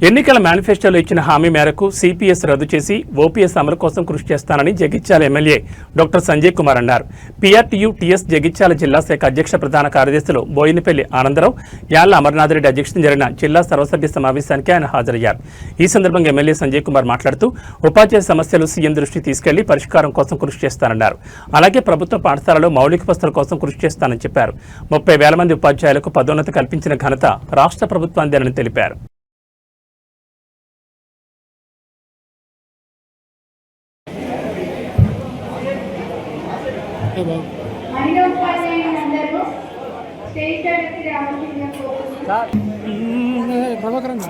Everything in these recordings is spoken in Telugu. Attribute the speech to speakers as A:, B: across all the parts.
A: ఎన్నికల మేనిఫెస్టోలో ఇచ్చిన హామీ మేరకు సిపిఎస్ రద్దు చేసి ఓపీఎస్ అమలు కోసం కృషి చేస్తానని జగిత్యాల ఎమ్మెల్యే డాక్టర్ సంజయ్ కుమార్ అన్నారు. పీఆర్టీయూ టీఎస్ జగిత్యాల జిల్లా శాఖ అధ్యక్ష ప్రధాన కార్యదర్శులు బోయినపల్లి ఆనందరావు, యాళ్ల అమర్నాథ్ రెడ్డి అధ్యక్షతన జరిగిన జిల్లా సర్వసభ్య సమావేశానికి ఆయన హాజరయ్యారు. ఈ సందర్భంగా ఎమ్మెల్యే సంజయ్ కుమార్ మాట్లాడుతూ ఉపాధ్యాయ సమస్యలు సీఎం దృష్టికి తీసుకెళ్లి పరిష్కారం కోసం కృషి చేస్తానన్నారు. అలాగే ప్రభుత్వ పాఠశాలలో మౌలిక వసతుల కోసం కృషి చేస్తానని చెప్పారు. 30,000 మంది ఉపాధ్యాయులకు పదోన్నతి కల్పించిన ఘనత రాష్ట్ర ప్రభుత్వానిదేనని తెలిపారు.
B: ప్రభాకరన్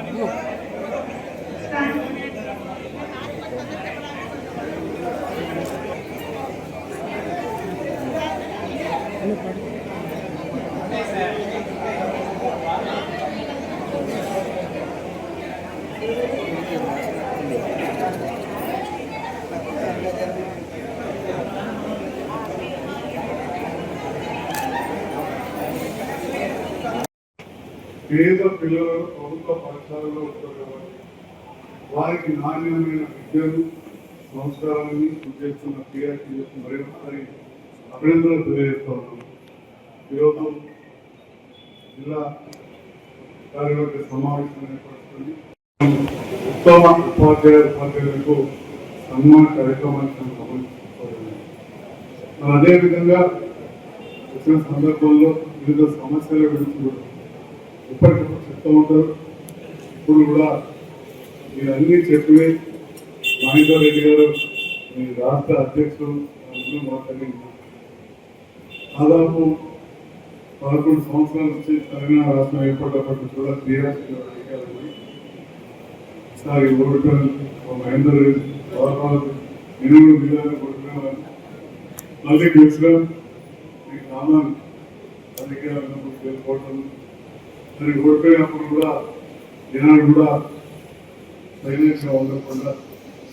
C: పేద పిల్లలు ప్రభుత్వ పాఠశాలలో ఉంటారు కాబట్టి వారికి నాణ్యమైన విద్యను సంస్కారాన్ని చేస్తున్న పీఆర్టీఎస్ మరొకసారి అభినందనలు తెలియజేస్తా ఉన్నాం. ఈరోజు జిల్లా కార్యవర్గ సమావేశం ఏర్పడుతుంది. ఉత్తమ ఉపాధ్యాయులకు సన్మాన కార్యక్రమాన్ని గమనించుకోవాలి. మరి అదేవిధంగా వచ్చిన సందర్భంలో వివిధ సమస్యల గురించి కూడా ఇప్పటికప్పుడు చెప్తూ ఉంటారు. ఇప్పుడు కూడా మీరు అన్నీ చెప్పి మహేందర్ రెడ్డి గారు మీ రాష్ట్ర అధ్యక్షుడు మాట్లాడి దాదాపు 11 సంవత్సరాల నుంచి తెలంగాణ రాష్ట్రం ఏర్పడ్డప్పటి కూడా క్రియాశీల అధికారులు ఈసారి ఓడిపోయిన మహేందర్ రెడ్డి ఎనిమిది జిల్లాలో ఓడిపోయిన మళ్ళీ గెలిచిన మీ గ్రామాన్ని అధికారులను పేర్కోవడం మరి ఓడిపోయినప్పుడు కూడా జనాలు కూడా సైలెంట్గా ఉండకుండా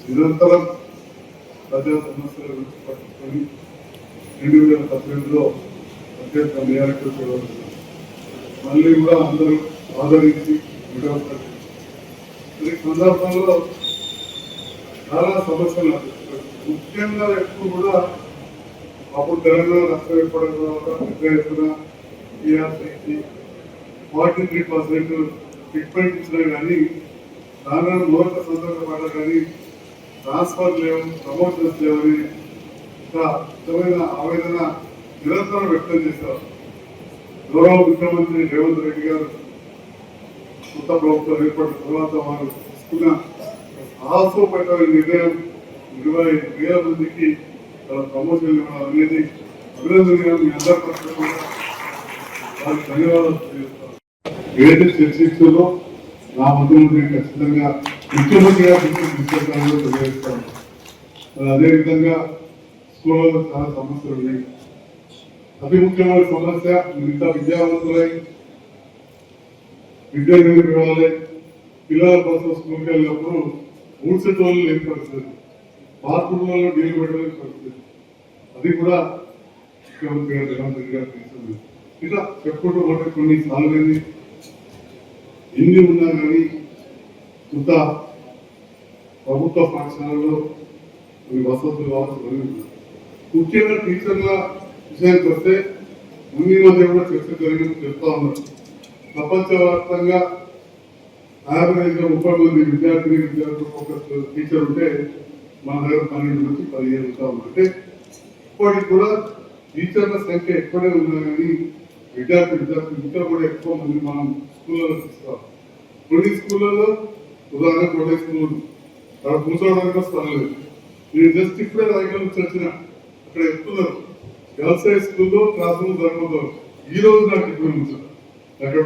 C: నిరంతరం ప్రజా సమస్యల గురించి పట్టుకొని 2018లో అత్యంత మేరకు మళ్ళీ కూడా అందరూ ఆదరించి విడవస్తారు. ఈ సందర్భంలో చాలా సమస్యలు ముఖ్యంగా ఎక్కువ కూడా అప్పుడు తెలంగాణ రాష్ట్రం ఏర్పడిన తర్వాత పెద్ద ఎత్తున టీఆర్సీకి 43% ట్రీట్మెంట్ ఇచ్చినా కానీ సాధారణ మొదట సందర్భపడ్డా కానీ ట్రాన్స్ఫర్ లేవు, ప్రమోషన్స్ లేవని ఇంకా నిజమైన ఆవేదన నిరంతరం వ్యక్తం చేశారు. గౌరవ ముఖ్యమంత్రి రేవంత్ రెడ్డి గారు కొత్త ప్రభుత్వం ఏర్పడిన తర్వాత వారు తీసుకున్న సాహసోపేతమైన నిర్ణయం 25,000 మందికి ప్రమోషన్ ఇవ్వడం అనేది అభినందనీయం. మీ అందరి పక్షంలో వారికి ధన్యవాదాలు తెలియజేస్తారు. ఏదైతే చర్చించులో నా ముఖ్యమంత్రి ఖచ్చితంగా ముఖ్యమంత్రిగా తీసుకెళ్తానో తెలియజేస్తాను. అదేవిధంగా స్కూళ్ళలో చాలా సమస్యలు ఉన్నాయి. అతి ముఖ్యమైన సమస్య మిగతా విద్యావంతులై విద్య ఇవ్వాలి. పిల్లల కోసం స్కూల్కి వెళ్ళినప్పుడు ఊడ్చేటోళ్ళు లేని పరిస్థితి, బాత్రూమ్లలో నీళ్లు పెట్టలేని పరిస్థితి, అది కూడా ముఖ్యమంత్రి గారు రేవంత్ రెడ్డి గారు తీసుకుంది. ఇలా చెప్పుకుంటూ పోతే కొన్ని సార్లు ఎన్ని ఉన్నా కానీ కొంత ప్రభుత్వ పాఠశాలలో కొన్ని వసతులు కావాల్సి ముఖ్యంగా టీచర్ల విషయానికి వస్తే ముందు మధ్య కూడా చర్చ జరిగింది చెప్తా ఉన్నారు. ప్రపంచవ్యాప్తంగా యావరేజ్గా 30 మంది విద్యార్థులు ఒక టీచర్ ఉంటే మన దగ్గర 12 నుంచి 15 ఉంటా ఉన్నారు. అంటే ఇప్పటికి కూడా టీచర్ల సంఖ్య ఎక్కువనే ఉన్నా కానీ విద్యార్థులు ఇంకా కూడా ఎక్కువ మంది మనం స్కూళ్ళలో తీసుకోవాలి. కొన్ని స్కూళ్ళలో ఉదాహరణ కొన్ని స్కూల్ అక్కడ కూర్చోవడానికి స్థలం లేదు. నేను జస్ట్ ఇప్పుడే రాయగల నుంచి వచ్చిన అక్కడ ఎత్తున్నారు వ్యవసాయ స్కూల్లో క్లాస్ రూమ్ జరగబోతారు. ఈ రోజు నాకు ఇప్పుడు ఉంచారు అక్కడ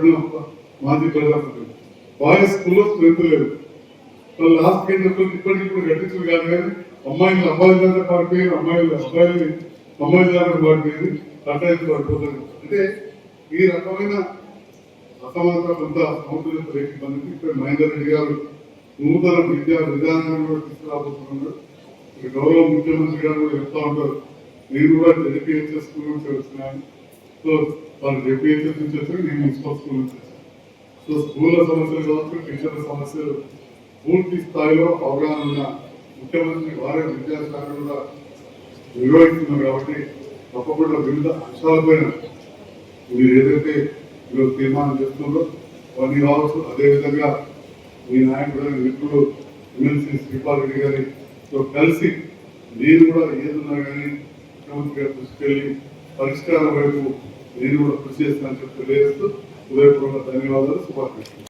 C: మాజీ ప్రజాప్రతినిధి. బాయ్స్ స్కూల్లో స్ట్రెంత్ లేదు. వాళ్ళు లాస్ట్ ఇప్పటికి ఇప్పుడు కట్టించారు కాదు కానీ అబ్బాయిల దాకా పారిపోయారు, అమ్మాయిల దాకా పారిపోయింది, కట్టాయికి పడిపోతుంది. అంటే ఈ రకమైన అసమానత కొంత సమతుల్యత రేఖబందికి ఇక్కడ మహేందర్ రెడ్డి గారు నూతన విద్యా విధానాన్ని కూడా తీసుకురాబోతున్నారు. గౌరవ ముఖ్యమంత్రి గారు కూడా చెప్తా ఉంటారు, నేను కూడా జెడ్పీహెచ్ఎస్ స్కూల్ నుంచి వచ్చినాను. సో వాళ్ళు జెడ్పీహెచ్ఎస్ నుంచి వచ్చి నేను మున్సిపల్ స్కూల్ నుంచి వచ్చాను. సో సో స్కూళ్ళ సమస్యలు కావచ్చు, టీచర్ల సమస్యలు పూర్తి స్థాయిలో అవగాహన ఉన్న ముఖ్యమంత్రి వారే విద్యాశాఖ కూడా నిర్వహిస్తున్నారు కాబట్టి తప్పకుండా వివిధ అంశాలపైన మీరు ఏదైతే ఈరోజు తీర్మానం చేస్తున్నారో అవన్నీ కావచ్చు. అదేవిధంగా మీ నాయకుడు మిత్రుడు ఎమ్మెల్సీ శ్రీపాల్ రెడ్డి గారితో కలిసి నేను కూడా ఏదున్నా కానీ ముఖ్యమంత్రి గారు తీసుకెళ్లి పరిష్కారం వైపు నేను కూడా కృషి చేస్తానని చెప్పి తెలియజేస్తూ హృదయపూర్వక ధన్యవాదాలు, శుభాకాంక్షలు.